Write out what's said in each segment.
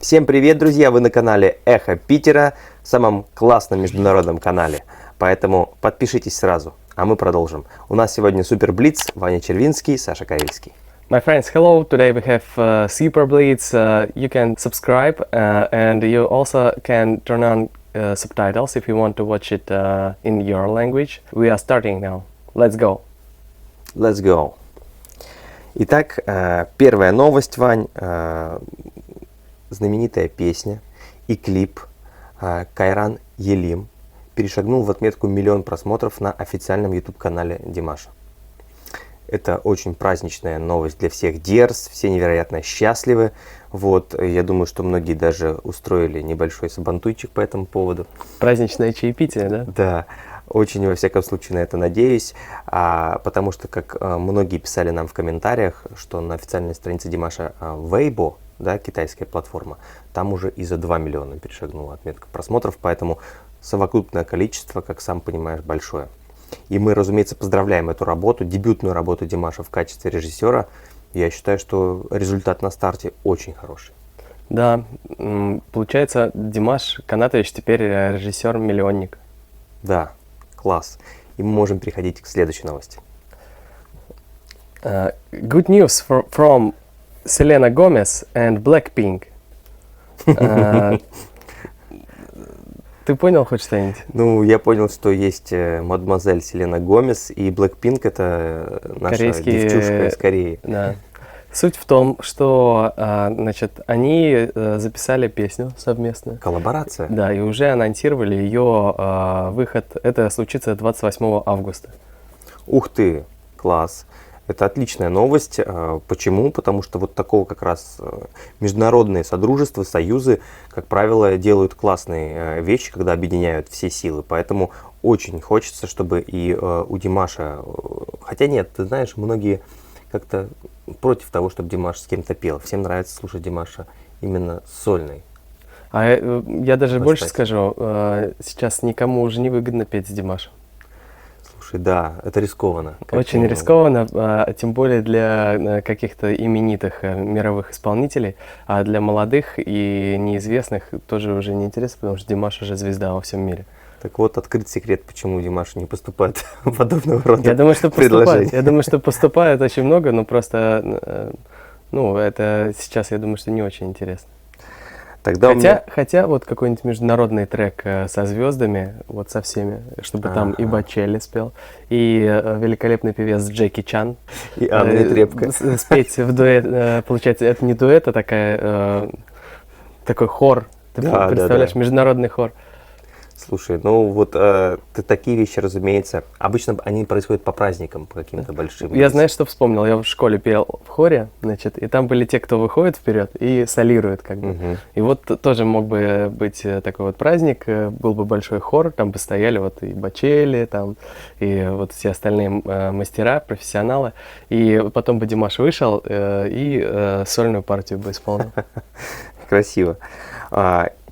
Всем привет, друзья! Вы на канале Эхо Питера, самом классном международном канале. Поэтому подпишитесь сразу, а мы продолжим. У нас сегодня Супер Блиц, Ваня Червинский, Саша Карельский. My friends, hello! Today we have Super Blitz. You can subscribe and you also can turn on subtitles if you want to watch it in your language. We are starting now. Let's go! Let's go! Итак, первая новость, Вань. Знаменитая песня и клип Кайран Елим перешагнул в отметку 1 миллион просмотров на официальном YouTube-канале Димаша. Это очень праздничная новость для всех Дерз, все невероятно счастливы. Вот, я думаю, что многие даже устроили небольшой сабантуйчик по этому поводу. Праздничное чаепитие, да? Да, очень во всяком случае на это надеюсь, потому что, как многие писали нам в комментариях, что на официальной странице Димаша Weibo, да, китайская платформа, там уже и за 2 миллиона перешагнула отметка просмотров, поэтому совокупное количество, как сам понимаешь, большое. И мы, разумеется, поздравляем эту работу, дебютную работу Димаша в качестве режиссера. Я считаю, что результат на старте очень хороший. Да, получается, Димаш Канатович теперь режиссер-миллионник. Да, класс. И мы можем переходить к следующей новости. Good news from Selena Gomez and Blackpink. Ты понял хоть что-нибудь? Ну, я понял, что есть мадемуазель Селена Гомес, и Blackpink — это наша девчушка из Кореи. Да. Суть в том, что, значит, они записали песню совместно. Коллаборация? Да, и уже анонсировали ее выход. Это случится 28 августа. Ух ты, класс. Это отличная новость. Почему? Потому что вот такого как раз международные содружества, союзы, как правило, делают классные вещи, когда объединяют все силы. Поэтому очень хочется, чтобы и у Димаша... Хотя нет, ты знаешь, многие как-то против того, чтобы Димаш с кем-то пел. Всем нравится слушать Димаша именно сольной. Я даже больше скажу, сейчас никому уже не выгодно петь с Димашем. Слушай, да, это рискованно. Очень рискованно, тем более для каких-то именитых мировых исполнителей, а для молодых и неизвестных тоже уже не интересно, потому что Димаш уже звезда во всем мире. Так вот, открыт секрет, почему Димаш не поступает подобного рода Я думаю, что предложений. Я думаю, что поступает очень много, но просто, ну, это сейчас, я думаю, что не очень интересно. Тогда хотя вот какой-нибудь международный трек со звездами, вот со всеми, чтобы там и Бачелли спел, и великолепный певец Джеки Чан. И Анна Нетребко. Спеть в дуэт, получается, это не дуэт, а такой хор. Ты представляешь, международный хор. Слушай, ну вот такие вещи, разумеется, обычно они происходят по праздникам, по каким-то большим. Я, знаешь, что вспомнил? Я в школе пел в хоре, значит, и там были те, кто выходит вперед и солирует, как бы. И вот тоже мог бы быть такой вот праздник, был бы большой хор, там бы стояли вот и Бачелли, там, и вот все остальные мастера, профессионалы, и потом бы Димаш вышел и сольную партию бы исполнил. Красиво.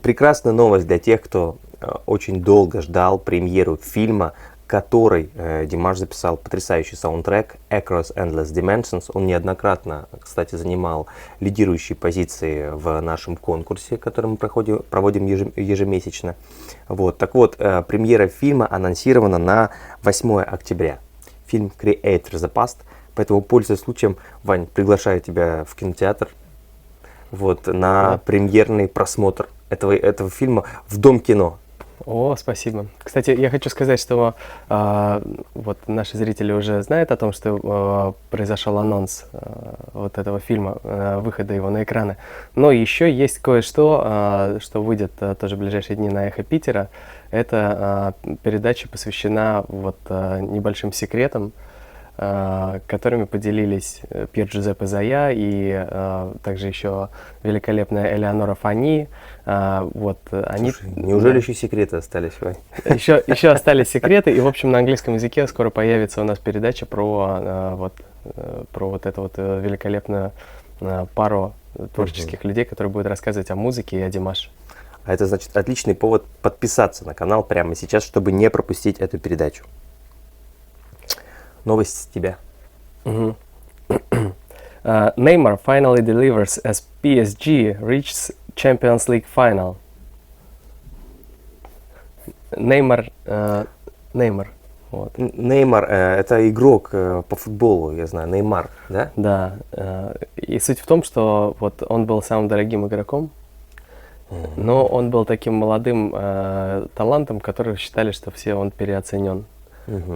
Прекрасная новость для тех, кто очень долго ждал премьеру фильма, который Димаш записал потрясающий саундтрек Across Endless Dimensions. Он неоднократно, кстати, занимал лидирующие позиции в нашем конкурсе, который мы проводим ежемесячно. Вот. Так вот, премьера фильма анонсирована на 8 октября. Фильм Create the Past. Поэтому, пользуясь случаем, Вань, приглашаю тебя в кинотеатр вот, на премьерный просмотр этого фильма в Дом кино. О, спасибо. Кстати, я хочу сказать, что вот наши зрители уже знают о том, что произошел анонс вот этого фильма, выхода его на экраны. Но еще есть кое-что, что выйдет тоже в ближайшие дни на Эхо Питера. Это передача посвящена вот небольшим секретам, которыми поделились Пьер Джузеппе Зая и также еще великолепная Элеонора Фани. Вот, они... Слушай, неужели еще секреты остались, Вань? Еще остались секреты, и, в общем, на английском языке скоро появится у нас передача про вот эту вот великолепную пару творческих людей, которые будут рассказывать о музыке и о Димаше. А это, значит, отличный повод подписаться на канал прямо сейчас, чтобы не пропустить эту передачу. Новость с тебя. Neymar finally delivers as PSG reaches Champions League Final. Неймар, Неймар, вот. Неймар, это игрок по футболу, я знаю, Неймар, да? Да, и суть в том, что вот он был самым дорогим игроком, но он был таким молодым талантом, который считали, что он переоценен,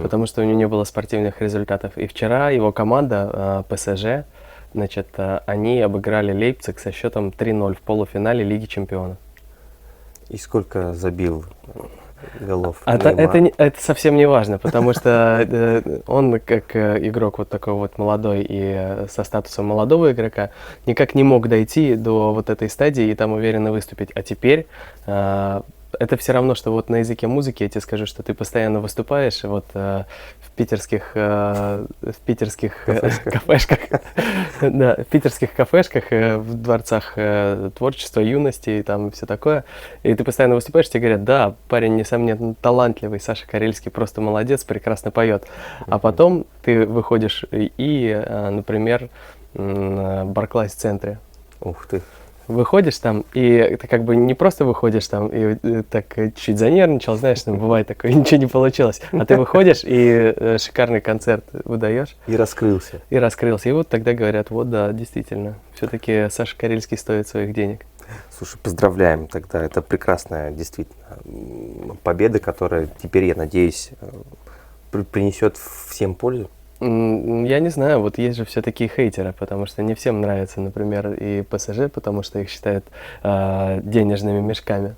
потому что у него не было спортивных результатов. И вчера его команда ПСЖ, значит, они обыграли Лейпциг со счетом 3-0 в полуфинале Лиги Чемпионов. И сколько забил голов Это совсем не важно, потому что он, как игрок вот такой вот молодой и со статусом молодого игрока, никак не мог дойти до вот этой стадии и там уверенно выступить. А теперь это все равно, что вот на языке музыки я тебе скажу, что ты постоянно выступаешь вот в питерских кафешках, да, в питерских кафешках, в дворцах творчества, юности и там все такое. И ты постоянно выступаешь, тебе говорят, да, парень, несомненно, талантливый, Саша Карельский просто молодец, прекрасно поет. А потом ты выходишь и, например, в Барклайс-центре. Ух ты. Выходишь там, и ты как бы не просто выходишь там и так чуть занервничал, знаешь, там бывает такое, ничего не получилось, а ты выходишь и шикарный концерт выдаешь. И раскрылся. И раскрылся. И вот тогда говорят, вот да, действительно, все-таки Саша Карельский стоит своих денег. Слушай, поздравляем тогда. Это прекрасная, действительно, победа, которая теперь, я надеюсь, принесет всем пользу. Я не знаю, вот есть же все такие хейтеры, потому что не всем нравится, например, и ПСЖ, потому что их считают денежными мешками.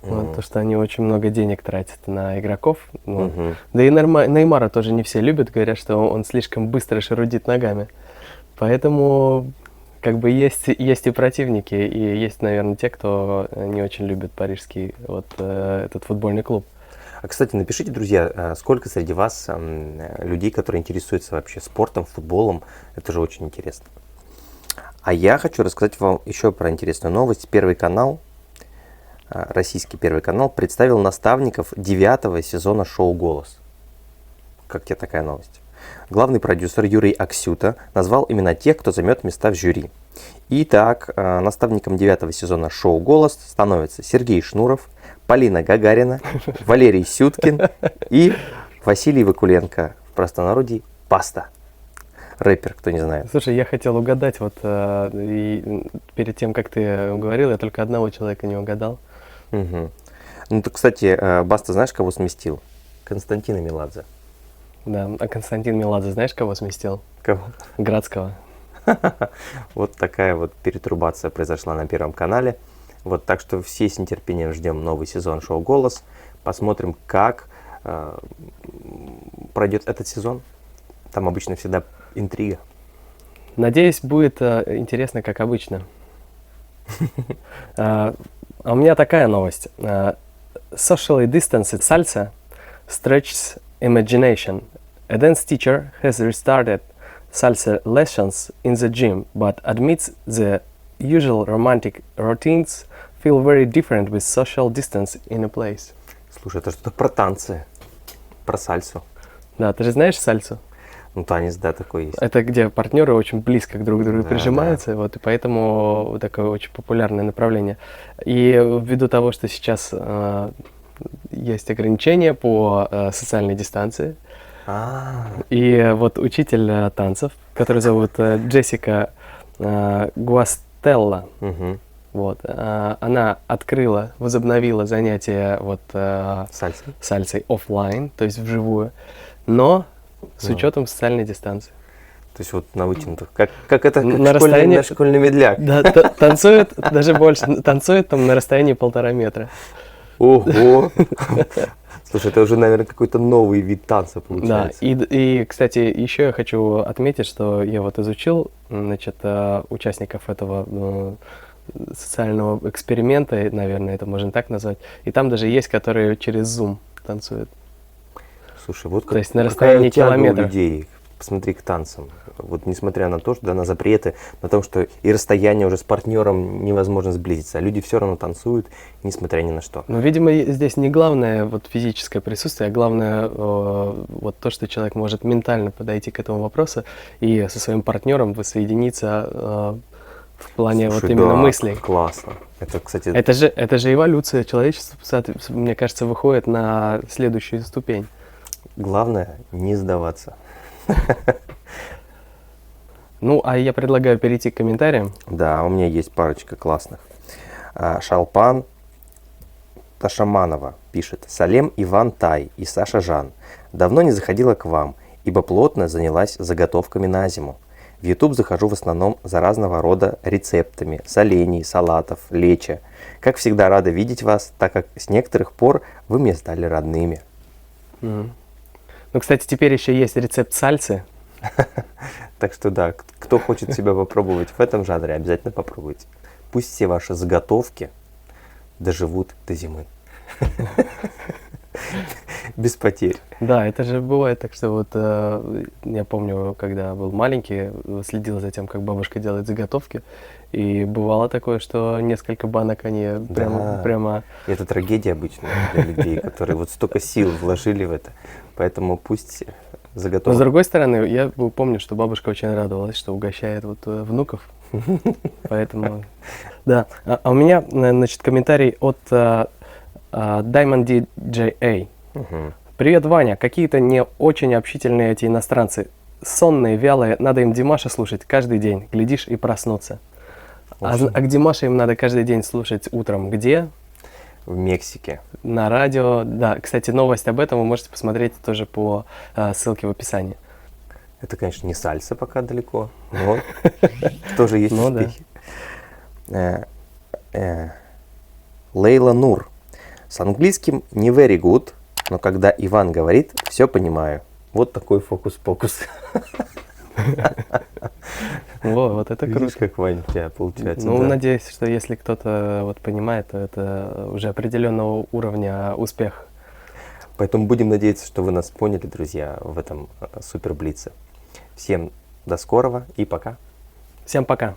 Вот, то, что они очень много денег тратят на игроков. Вот. Да и Неймара тоже не все любят, говорят, что он слишком быстро шарудит ногами. Поэтому как бы есть и противники, и есть, наверное, те, кто не очень любит парижский вот этот футбольный клуб. А, кстати, напишите, друзья, сколько среди вас людей, которые интересуются вообще спортом, футболом. Это же очень интересно. А я хочу рассказать вам еще про интересную новость. Первый канал, российский Первый канал, представил наставников 9-го сезона шоу «Голос». Как тебе такая новость? Главный продюсер Юрий Аксюта назвал имена тех, кто займет места в жюри. Итак, наставником 9-го сезона шоу «Голос» становятся Сергей Шнуров, Полина Гагарина, Валерий Сюткин и Василий Вакуленко, в простонародье Паста. Рэпер, кто не знает. Слушай, я хотел угадать, вот и перед тем, как ты говорил, я только одного человека не угадал. Угу. Ну, то, кстати, Баста, знаешь, кого сместил? Константина Меладзе. Да, а Константин Меладзе, знаешь, кого сместил? Кого? Градского. Вот такая вот перетрубация произошла на Первом канале. Вот, так что все с нетерпением ждем новый сезон шоу «Голос». Посмотрим, как пройдет этот сезон. Там обычно всегда интрига. Надеюсь, будет интересно, как обычно. А у меня такая новость. Socially distanced salsa stretches imagination. A dance teacher has restarted salsa lessons in the gym, but admits the usual romantic routines feel very different with social distance in a place. Слушай, это что-то про танцы, про сальсу. Да, ты же знаешь сальсу? Ну, танец, да, такой есть. Это где партнеры очень близко друг к другу Да, прижимаются, да. вот, и поэтому такое очень популярное направление. И ввиду того, что сейчас есть ограничения по социальной дистанции, и вот учитель танцев, который зовут Джессика Гуастелла, вот, она возобновила занятия вот, сальсой оффлайн, то есть вживую, но с учетом социальной дистанции. То есть вот на вытянутых, как это на школьный медляк. Да, танцует, даже больше, танцует там на расстоянии 1,5 метра. Ого! Слушай, это уже, наверное, какой-то новый вид танца получается. Да, и, кстати, еще я хочу отметить, что я вот изучил, значит, участников этого социального эксперимента, наверное, это можно так назвать, и там даже есть, которые через Zoom танцуют. Слушай, вот то есть на расстоянии километра. людей, посмотри, к танцам. Вот несмотря на то, что на запреты, на то, что и расстояние уже с партнером невозможно сблизиться, а люди все равно танцуют, несмотря ни на что. Ну, видимо, здесь не главное вот физическое присутствие, а главное вот то, что человек может ментально подойти к этому вопросу и со своим партнером воссоединиться в плане вот Слушай, именно да, мыслей. классно. Это, кстати, Это же эволюция человечества, мне кажется, выходит на следующую ступень. главное не сдаваться. Ну, а я предлагаю перейти к комментариям. Да, у меня есть парочка классных. Шалпан Ташаманова пишет. Салем Иван Тай и Саша Жан. Давно не заходила к вам, ибо плотно занялась заготовками на зиму. В YouTube захожу в основном за разного рода рецептами, солений, салатов, лечо. Как всегда рада видеть вас, так как с некоторых пор вы мне стали родными. Мгм. Ну, кстати, теперь еще есть рецепт сальсы. Так что да, кто хочет себя попробовать в этом жанре, обязательно попробуйте. Пусть все ваши заготовки доживут до зимы. Без потерь. Да, это же бывает так, что вот я помню, когда был маленький, следил за тем, как бабушка делает заготовки, и бывало такое, что несколько банок они Да. прямо И это трагедия обычно для людей, которые вот столько сил вложили в это. Поэтому пусть Но с заготовки. другой стороны, я помню, что бабушка очень радовалась, что угощает вот внуков. Поэтому, да. А у меня, значит, комментарий от Diamond DJA. Мгм. Привет, Ваня. Какие-то не очень общительные эти иностранцы. Сонные, вялые. Надо им Димаша слушать каждый день. Глядишь и проснуться. А к Димаше им надо каждый день слушать утром. Где? В Мексике. На радио. Да, кстати, новость об этом вы можете посмотреть тоже по ссылке в описании. Это, конечно, не сальса пока далеко, но тоже есть Ну да. успехи. Лейла Нур. С английским не very good, но когда Иван говорит, все понимаю. Вот такой фокус-покус. Вот это Видишь, круто. как, Вань, у тебя получается. Ну, да. надеюсь, что если кто-то вот понимает, то это уже определенного уровня успех. Поэтому будем надеяться, что вы нас поняли, друзья, в этом суперблице. Всем до скорого и пока. Всем пока.